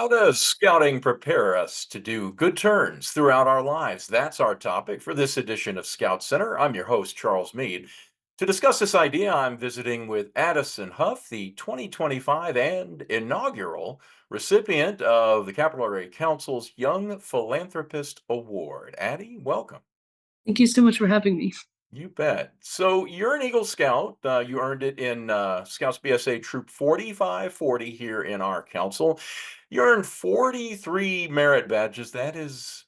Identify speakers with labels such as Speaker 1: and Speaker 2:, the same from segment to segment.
Speaker 1: How does scouting prepare us to do good turns throughout our lives? That's our topic for this edition of Scout Center. I'm your host, Charles Meade. To discuss this idea, I'm visiting with Addison Huff, the 2025 and inaugural recipient of the Capital Area Council's Young Philanthropist Award. Addie, welcome.
Speaker 2: Thank you so much for having me.
Speaker 1: You bet. So you're an Eagle Scout. You earned it in Scouts BSA Troop 4540 here in our council. You earned 43 merit badges. That is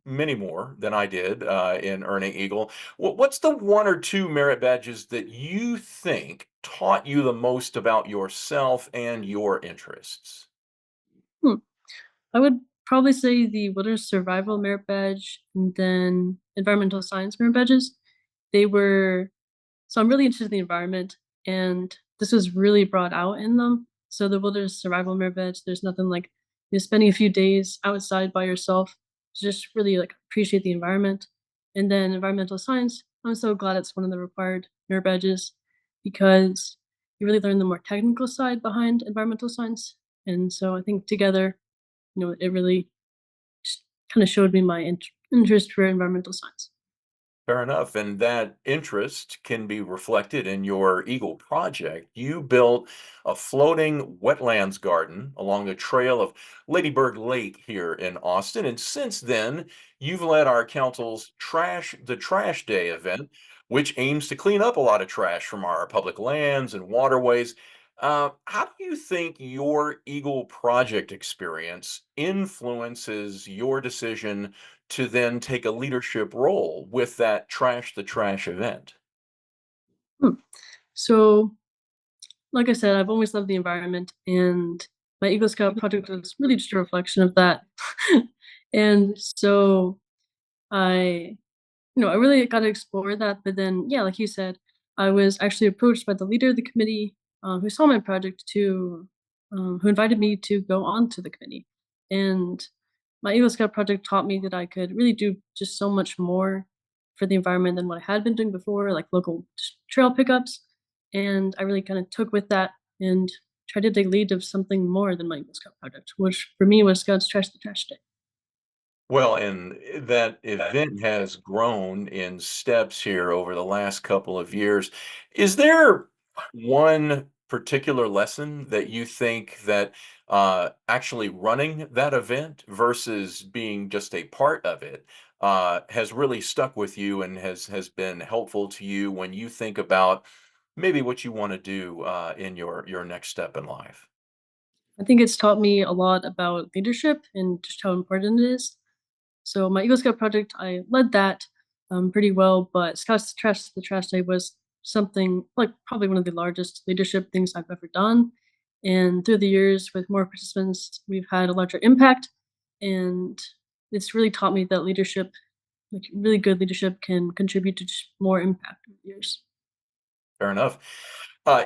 Speaker 1: many more than I did in earning Eagle. What's the one or two merit badges that you think taught you the most about yourself and your interests?
Speaker 2: Hmm. I would probably say the Wilderness Survival Merit Badge and then Environmental Science Merit Badges. They were I'm really interested in the environment, and this was really brought out in them. So the Wilderness Survival Merit Badge, there's nothing like spending a few days outside by yourself to just really like appreciate the environment. And then Environmental Science, I'm so glad it's one of the required merit badges because you really learn the more technical side behind environmental science. And so I think together it really just kind of showed me my interest for environmental science.
Speaker 1: Fair enough. And that interest can be reflected in your Eagle project. You built a floating wetlands garden along the trail of Ladybird Lake here in Austin. And since then, you've led our council's Trash Day event, which aims to clean up a lot of trash from our public lands and waterways. How do you think your Eagle project experience influences your decision to then take a leadership role with that Trash the Trash event?
Speaker 2: Hmm. So, like I said, I've always loved the environment, and my Eagle Scout project was really just a reflection of that. And so I, I really got to explore that. But then, yeah, like you said, I was actually approached by the leader of the committee who saw my project who invited me to go on to the committee. And my Eagle Scout project taught me that I could really do just so much more for the environment than what I had been doing before, like local trail pickups. And I really kind of took with that and tried to take lead of something more than my Eagle Scout project, which for me was Scouts Trash the Trash Day.
Speaker 1: Well, and that event has grown in steps here over the last couple of years. Is there one particular lesson that you think that actually running that event versus being just a part of it has really stuck with you and has been helpful to you when you think about maybe what you want to do in your next step in life?
Speaker 2: I think it's taught me a lot about leadership and just how important it is. So my Eagle Scout project, I led that pretty well, but Scouts Trash the Trash Day was something like probably one of the largest leadership things I've ever done. And through the years, with more participants, we've had a larger impact. And it's really taught me that leadership, like really good leadership, can contribute to just more impact over the years.
Speaker 1: Fair enough.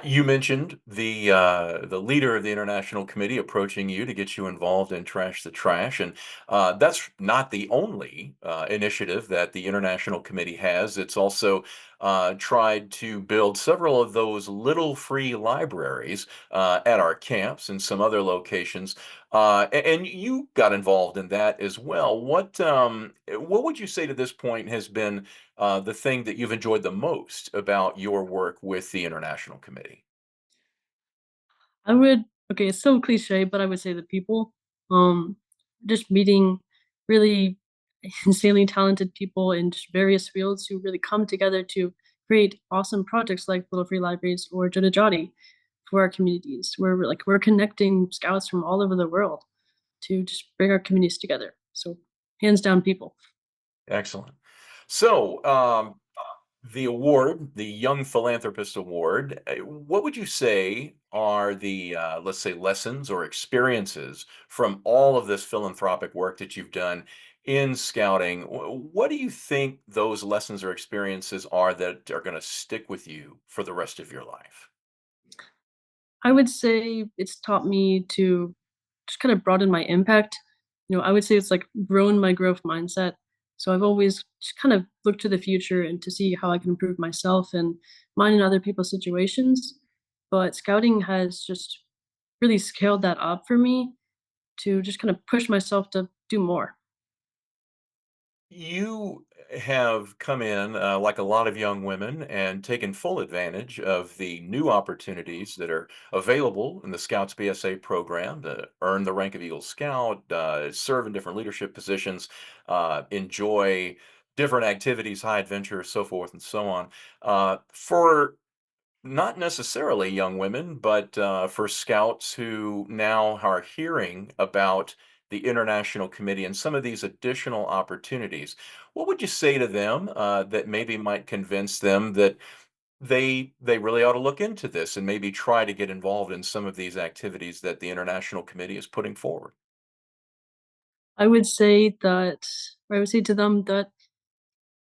Speaker 1: You mentioned the leader of the international committee approaching you to get you involved in Trash the Trash, and that's not the only initiative that the international committee has. It's also tried to build several of those little free libraries at our camps and some other locations, and you got involved in that as well. What would you say to this point has been the thing that you've enjoyed the most about your work with the International Committee?
Speaker 2: I would okay, it's so cliche, but I would say the people. Um, just meeting really insanely talented people in just various fields who really come together to create awesome projects like Little Free Libraries or Jota Joti for our communities, where we're connecting scouts from all over the world to just bring our communities together. So hands down, people.
Speaker 1: Excellent. So, the award, the Young Philanthropist Award, what would you say are the, let's say, lessons or experiences from all of this philanthropic work that you've done in scouting? What do you think those lessons or experiences are that are going to stick with you for the rest of your life?
Speaker 2: I would say it's taught me to just kind of broaden my impact. I would say it's like grown my growth mindset. So I've always just kind of looked to the future and to see how I can improve myself and mine and other people's situations. But scouting has just really scaled that up for me. to just kind of push myself to do more.
Speaker 1: You have come in, like a lot of young women, and taken full advantage of the new opportunities that are available in the Scouts BSA program to earn the rank of Eagle Scout, serve in different leadership positions, enjoy different activities, high adventure, so forth and so on. For not necessarily young women, but for scouts who now are hearing about the International Committee and some of these additional opportunities, what would you say to them that maybe might convince them that they really ought to look into this and maybe try to get involved in some of these activities that the International Committee is putting forward?
Speaker 2: I would say that, or I would say to them that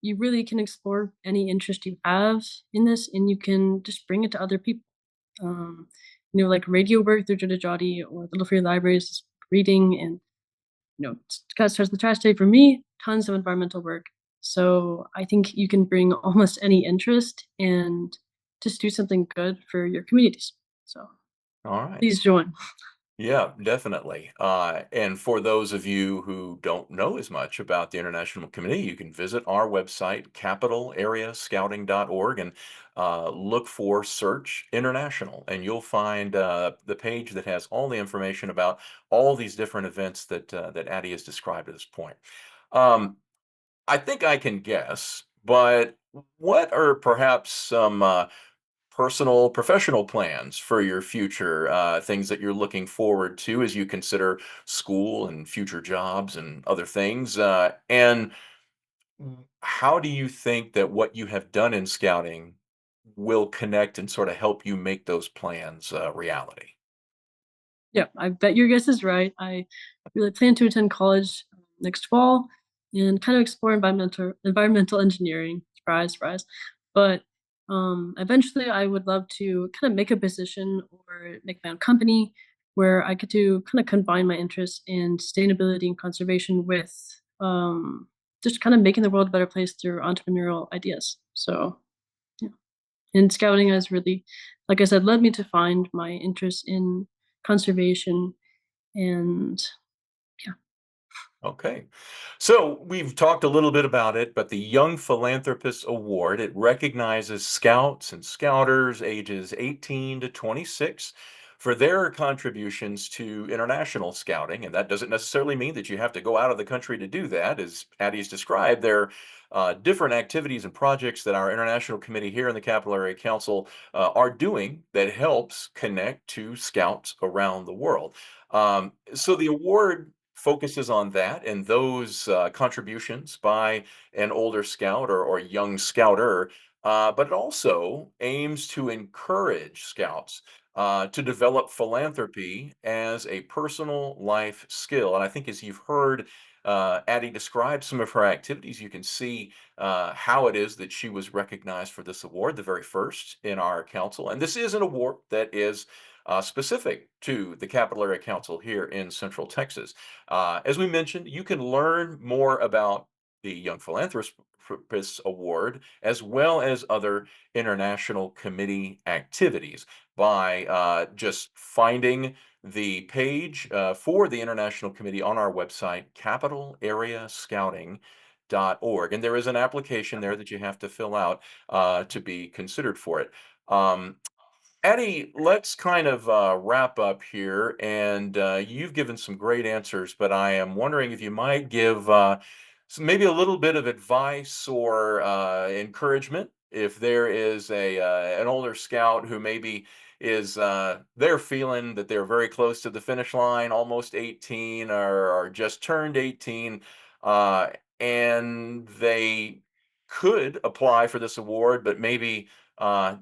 Speaker 2: you really can explore any interest you have in this, and you can just bring it to other people. Um, like radio work through Jotty or Little Free Libraries, reading, and Scott starts the trash day for me. Tons of environmental work. So I think you can bring almost any interest and just do something good for your communities. So
Speaker 1: All right.
Speaker 2: please join.
Speaker 1: Yeah, definitely. And for those of you who don't know as much about the International Committee, you can visit our website, capitalareascouting.org, and look for Search International. And you'll find the page that has all the information about all these different events that Addie has described at this point. Um, I think I can guess, but what are perhaps some personal, professional plans for your future, things that you're looking forward to as you consider school and future jobs and other things. And how do you think that what you have done in scouting will connect and sort of help you make those plans reality?
Speaker 2: Yeah, I bet your guess is right. I really plan to attend college next fall and kind of explore environmental engineering. Surprise, surprise. But eventually, I would love to kind of make a position or make my own company where I could do kind of combine my interests in sustainability and conservation with just kind of making the world a better place through entrepreneurial ideas. So, yeah. And scouting has really, like I said, led me to find my interest in conservation and yeah.
Speaker 1: Okay. So we've talked a little bit about it, but the Young Philanthropist Award, it recognizes scouts and scouters ages 18 to 26 for their contributions to international scouting. And that doesn't necessarily mean that you have to go out of the country to do that. As Addie's described, there are different activities and projects that our international committee here in the Capital Area Council are doing that helps connect to scouts around the world. So the award focuses on that and those contributions by an older scout or young scouter, but it also aims to encourage scouts to develop philanthropy as a personal life skill. And I think as you've heard Addie describe some of her activities, you can see how it is that she was recognized for this award, the very first in our council. And this is an award that is specific to the Capital Area Council here in Central Texas. As we mentioned, you can learn more about the Young Philanthropist Award as well as other international committee activities by just finding the page for the International Committee on our website, capitalareascouting.org. And there is an application there that you have to fill out to be considered for it. Um, Eddie, let's kind of wrap up here. And you've given some great answers, but I am wondering if you might give maybe a little bit of advice or encouragement if there is an older scout who maybe is they're feeling that they're very close to the finish line, almost 18 or just turned 18, uh, and they could apply for this award, but maybe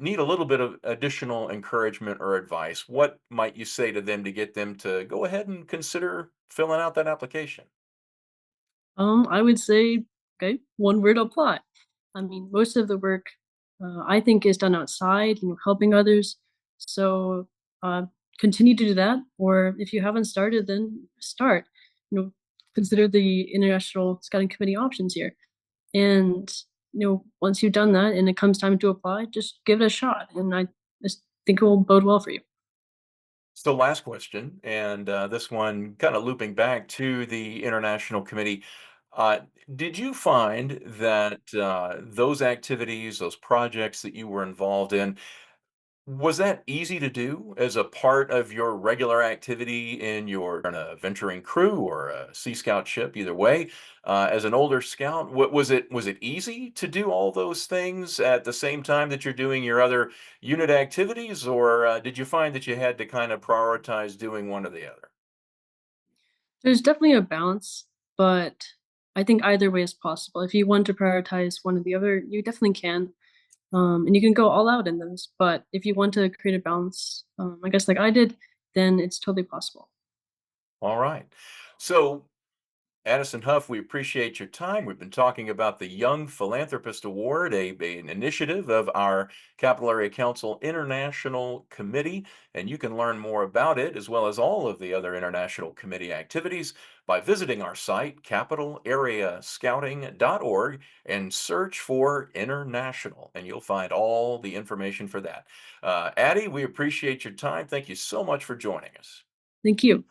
Speaker 1: need a little bit of additional encouragement or advice, what might you say to them to get them to go ahead and consider filling out that application?
Speaker 2: I would say, okay, one word apply. I mean, most of the work I think is done outside, helping others. So uh, continue to do that, or if you haven't started, then start. You know, consider the International Scouting Committee options here, and once you've done that and it comes time to apply, just give it a shot, and I just think it will bode well for you.
Speaker 1: So, last question, and this one kind of looping back to the International Committee. Uh, did you find that those activities, those projects that you were involved in, was that easy to do as a part of your regular activity in a venturing crew or a Sea Scout ship, either way? As an older scout, was it easy to do all those things at the same time that you're doing your other unit activities, or did you find that you had to kind of prioritize doing one or the other?
Speaker 2: There's definitely a balance, but I think either way is possible. If you want to prioritize one or the other, you definitely can. And you can go all out in those. But if you want to create a balance, I guess like I did, then it's totally possible.
Speaker 1: All right. So, Addison Huff, we appreciate your time. We've been talking about the Young Philanthropist Award, an initiative of our Capital Area Council International Committee. And you can learn more about it, as well as all of the other International Committee activities, by visiting our site, capitalareascouting.org, and search for International. And you'll find all the information for that. Addie, we appreciate your time. Thank you so much for joining us.
Speaker 2: Thank you.